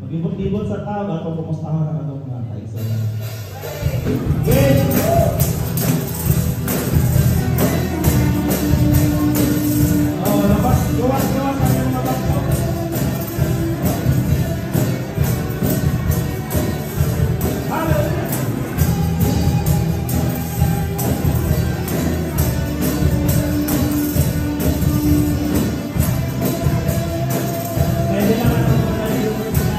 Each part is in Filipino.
Maglibot-libot sa tao at pagkumustahan ang anong mga kaisalan. Oh, labas, gawas ang yung labas ko. Hallelujah! Pwede naman ang mga libot na.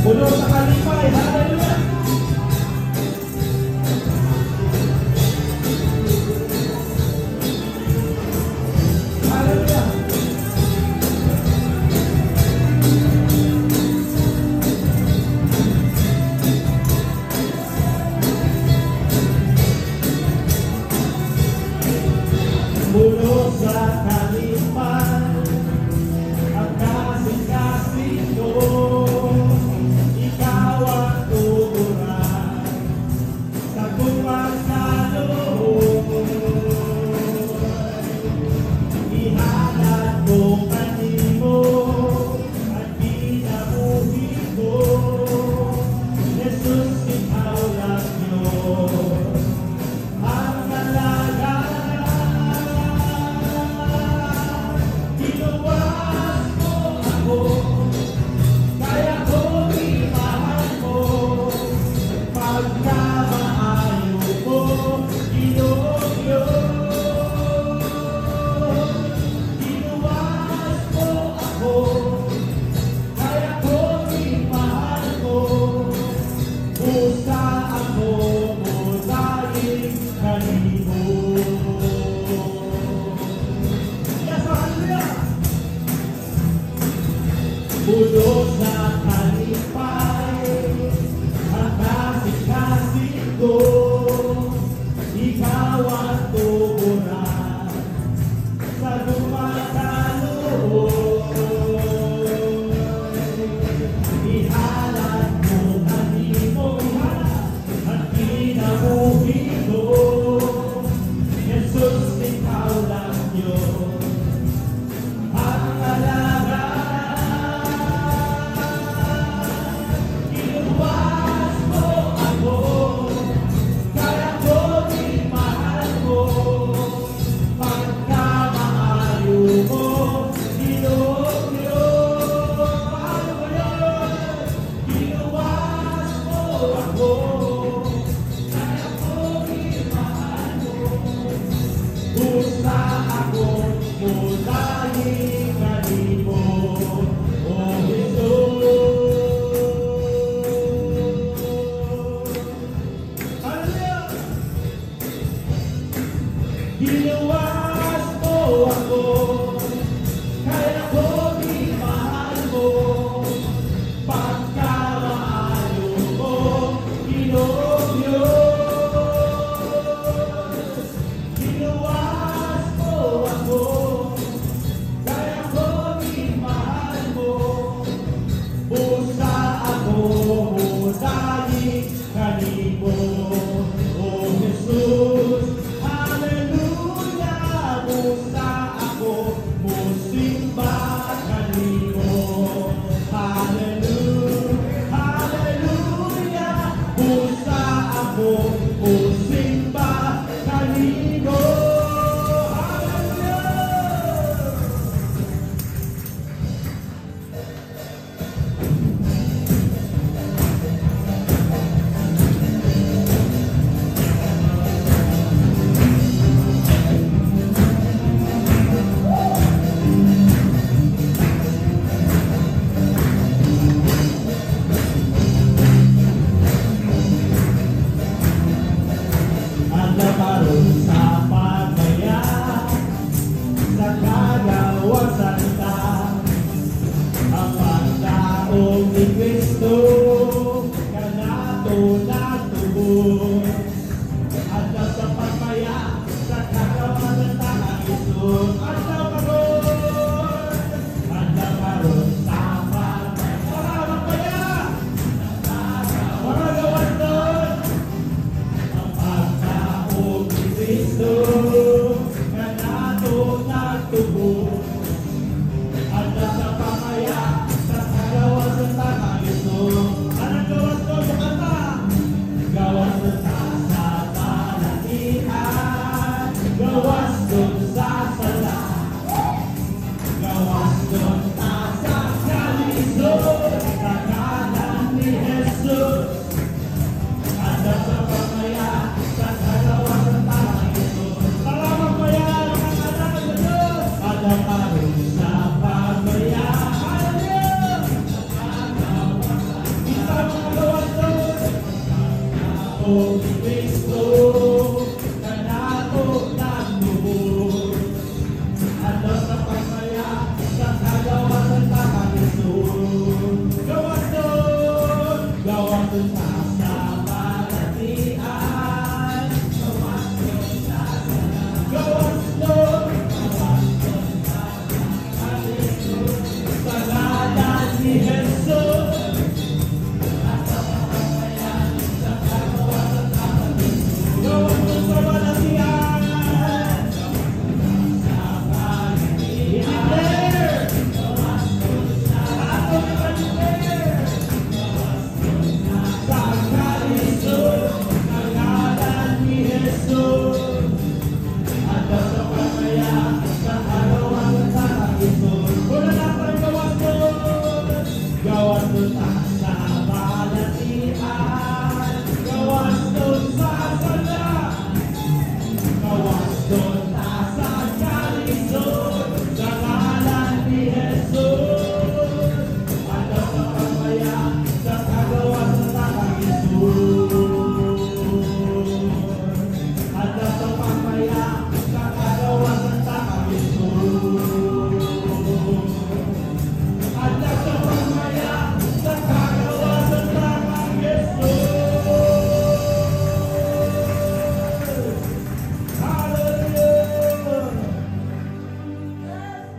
Puno sa kalipay, hallelujah! Hallelujah! Puno sa kalipay, ang kasing-kasing ko. Ikaw ang tuturan sa pagkakaloob. Ihanap ko kanimo at kinabuhi ko. Jesus, ikaw lang yun ang alaga. Tinuwas mo ako, kaya ko imahal mo. Pagkamaayo ko, inogyo. Tinuwas mo ako, kaya ko imahal mo. Pusa ako mo dahil kanimo. Yes, hallelujah! Puno sa kalipay, ang kasing-kasing ko. Ikaw ang tuburan sa lumakaloob. Ihanap mo kanimo, at kinabuhi ko. Jesus, ikaw lang yun ang alaga. Tinuwas mo ako, kaya ko imahal mo. Pagkamaayo mo, inogyo. Paano ba yun? Tinuwas mo ako, kaya ko imahal mo. Pusa ako mo dahil kanimo, O Jesus. Hallelujah! Tinuwas mo ako, kaya ko imahal mo. Pagkamaayo mo, inogyo. Tinuwas mo ako, kaya ko imahal mo. Pusa ako mo dahil kanimo, O Jesus. Hallelujah! Pusa ako Kristo, nga nato nagtubo. At sa pamaya, sa gawas ng tanang ito. Anong gawas ko sa kanta? Gawas doon sa salatian, gawas doon sa sala, gawas doon sa kaliso, sa kanan ni Jesus. At sa pamaya, sa gawas ng tanang ito. Salamat po yan, mga anak ng Diyos. At karoon sa pamaya, hallelujah! Isa mga gawas doon. O Kristo, na nato nagtubo. At sa pagmaya, sa kagawas ng tanang ito. Gawas doon sa samalatian. Gawas doon sa salat. Gawas doon sa kaliso. Sa ngalan ni Jesus. At sa pagmaya, sa kagawas ng tanang ito. Gawas doon sa malatian. Sa palitian. Gawas doon sa palitian. Sa kaliso. Sa ngalan ni Jesus. At sa pagmaya, sa kagawas ng tanang ito. Wala na parang gawas doon. Gawas doon sa samalatian. Gawas doon sa sala. Gawas doon sa kaliso. Sa ngalan ni Jesus. At sa pagmaya, sa kagawas ng tanang ito. At sa pagmaya, sa kagawas ng tanang ito. At sa pagmaya, sa kagawas ng tanang ito. Hallelujah!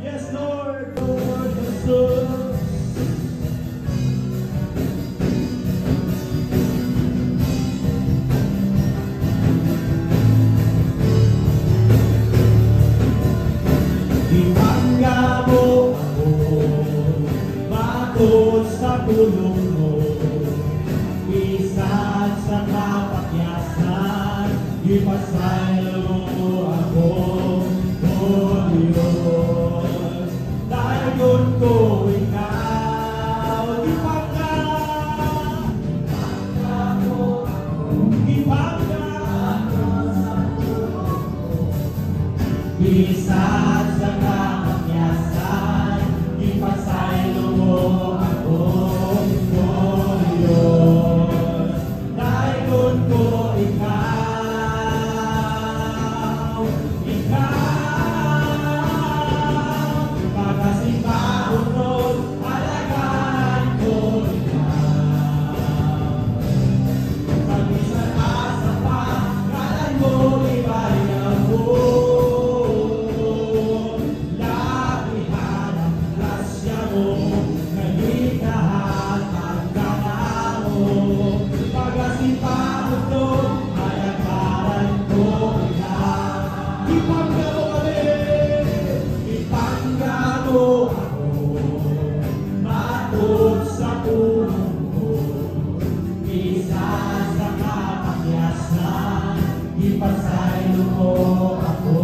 Yes, Lord, Lord Jesus. Ibangga mo ako, matod sa pulong mo. Isad sa kapakyasan, ipasaylo mo ako, O Diyos. Dayon ko ikaw, ibangga mo ako, ibangga isad sa kapakyasan, ipasaylo mo ako, O Diyos. Dayon ko ikaw, pagkasimbahon nun, alagaan ko ikaw. Sa bisan asa pa, ngalan mo ibayaw mo. Labihan ang grasya mo, kalikahan ang gana mo. Pagkasimbahon nun, alagaan ko ikaw. Ipangga mo kami, ipangga mo ako, matod sa tulong mo. Isa sa kapakyasan, ipasaylo mo ako,